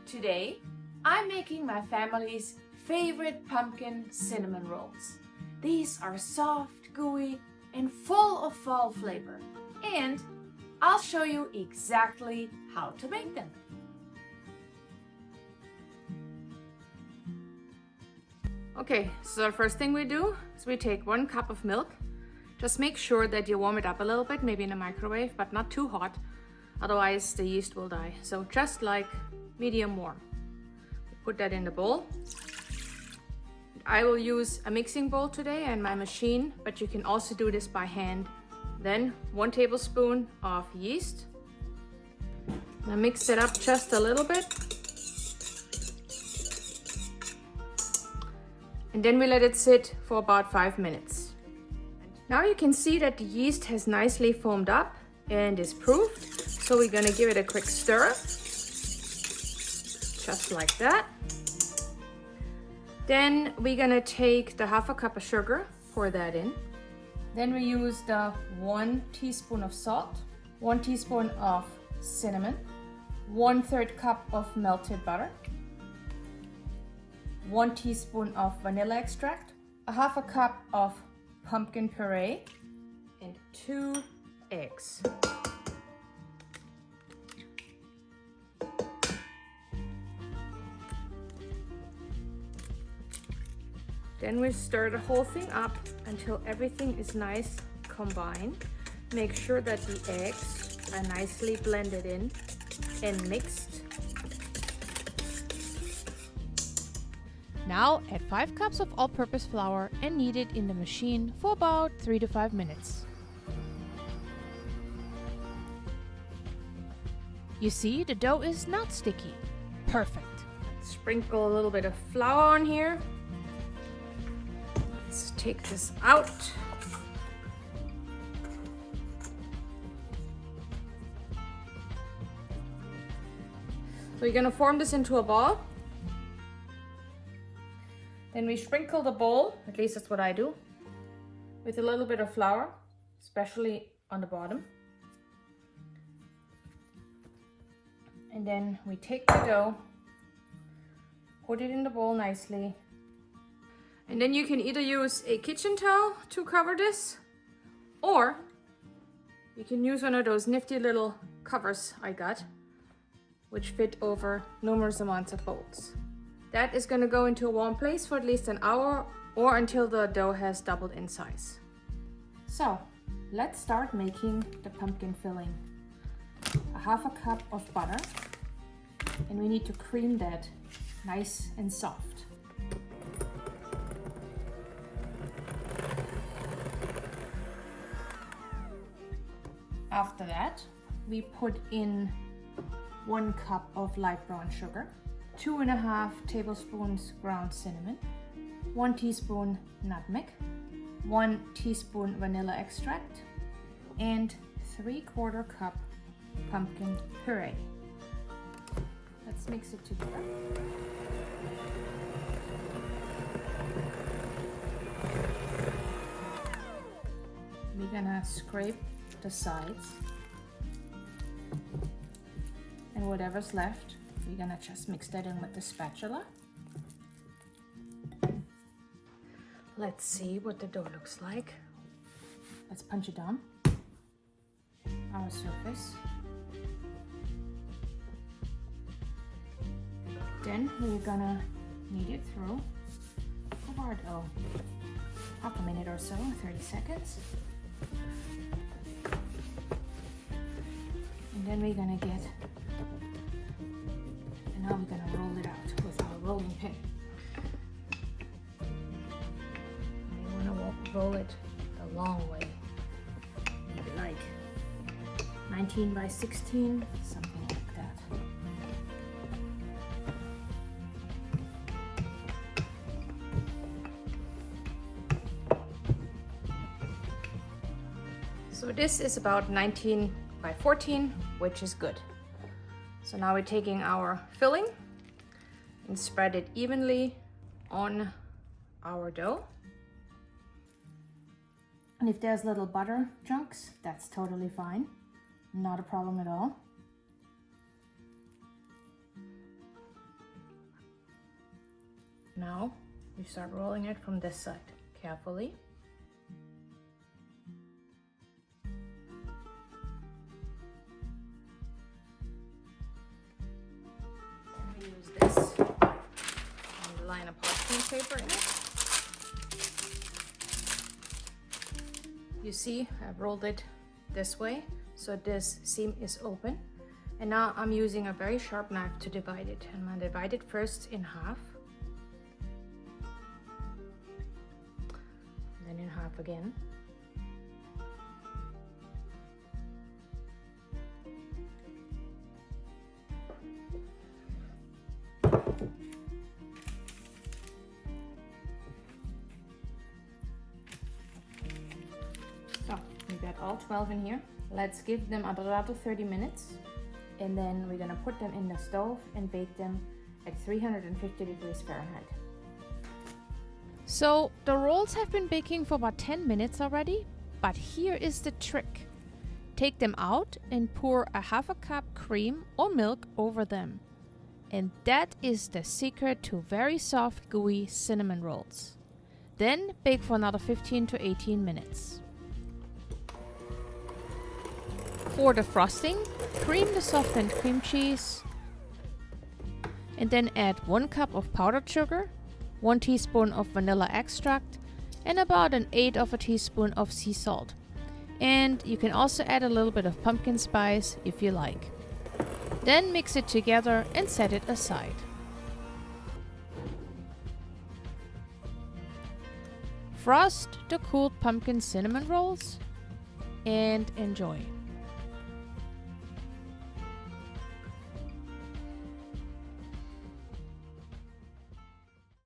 Today, I'm making my family's favorite pumpkin cinnamon rolls. These are soft, gooey, and full of fall flavor. And I'll show you exactly how to make them. Okay, so the first thing we do is we take 1 cup of milk. Just make sure that you warm it up a little bit, maybe in a microwave, but not too hot. Otherwise the yeast will die. So just like medium warm. Put that in the bowl. I will use a mixing bowl today and my machine, but you can also do this by hand. Then 1 tablespoon of yeast. Now mix it up just a little bit. And then we let it sit for about 5 minutes. Now you can see that the yeast has nicely foamed up and is proofed. So we're gonna give it a quick stir. Just like that. Then we're gonna take the 1/2 cup of sugar, pour that in. Then we use the 1 teaspoon of salt, 1 teaspoon of cinnamon, 1/3 cup of melted butter, 1 teaspoon of vanilla extract, a 1/2 cup of pumpkin puree, and 2 eggs. Then we stir the whole thing up until everything is nice combined. Make sure that the eggs are nicely blended in and mixed. Now add 5 cups of all-purpose flour and knead it in the machine for about 3 to 5 minutes. You see, the dough is not sticky. Perfect. Sprinkle a little bit of flour on here. Let's take this out. So you're gonna form this into a ball. Then we sprinkle the bowl, at least that's what I do, with a little bit of flour, especially on the bottom. And then we take the dough, put it in the bowl nicely. And then you can either use a kitchen towel to cover this, or you can use one of those nifty little covers I got, which fit over numerous amounts of bowls. That is going to go into a warm place for at least an hour or until the dough has doubled in size. So let's start making the pumpkin filling. A 1/2 cup of butter, and we need to cream that nice and soft. After that, we put in 1 cup of light brown sugar, 2.5 tablespoons ground cinnamon, 1 teaspoon nutmeg, 1 teaspoon vanilla extract, and 3/4 cup pumpkin puree. Let's mix it together. We're gonna scrape the sides, and whatever's left, we're gonna just mix that in with the spatula. Let's see what the dough looks like. Let's punch it down our surface. Then we're gonna knead it through for about 1/2 minute or so, 30 seconds. And then we're gonna get, and now we're gonna roll it out with our rolling pin. You wanna roll it the long way, maybe like 19 by 16, something like that. So this is about 19 by 14, which is good. So now we're taking our filling and spread it evenly on our dough. And if there's little butter chunks, that's totally fine. Not a problem at all. Now you start rolling it from this side carefully. Then we use this and line a parchment paper in it. You see, I've rolled it this way, so this seam is open. And now I'm using a very sharp knife to divide it. I'm gonna divide it first in half, then in half again. So we got all 12 in here. Let's give them about 30 minutes. And then we're gonna put them in the stove and bake them at 350 degrees Fahrenheit. So the rolls have been baking for about 10 minutes already, but here is the trick. Take them out and pour a half a cup cream or milk over them. And that is the secret to very soft, gooey cinnamon rolls. Then bake for another 15 to 18 minutes. For the frosting, cream the softened cream cheese and then add 1 cup of powdered sugar, 1 teaspoon of vanilla extract, and about 1/8 of a teaspoon of sea salt. And you can also add a little bit of pumpkin spice if you like. Then mix it together and set it aside. Frost the cooled pumpkin cinnamon rolls and enjoy.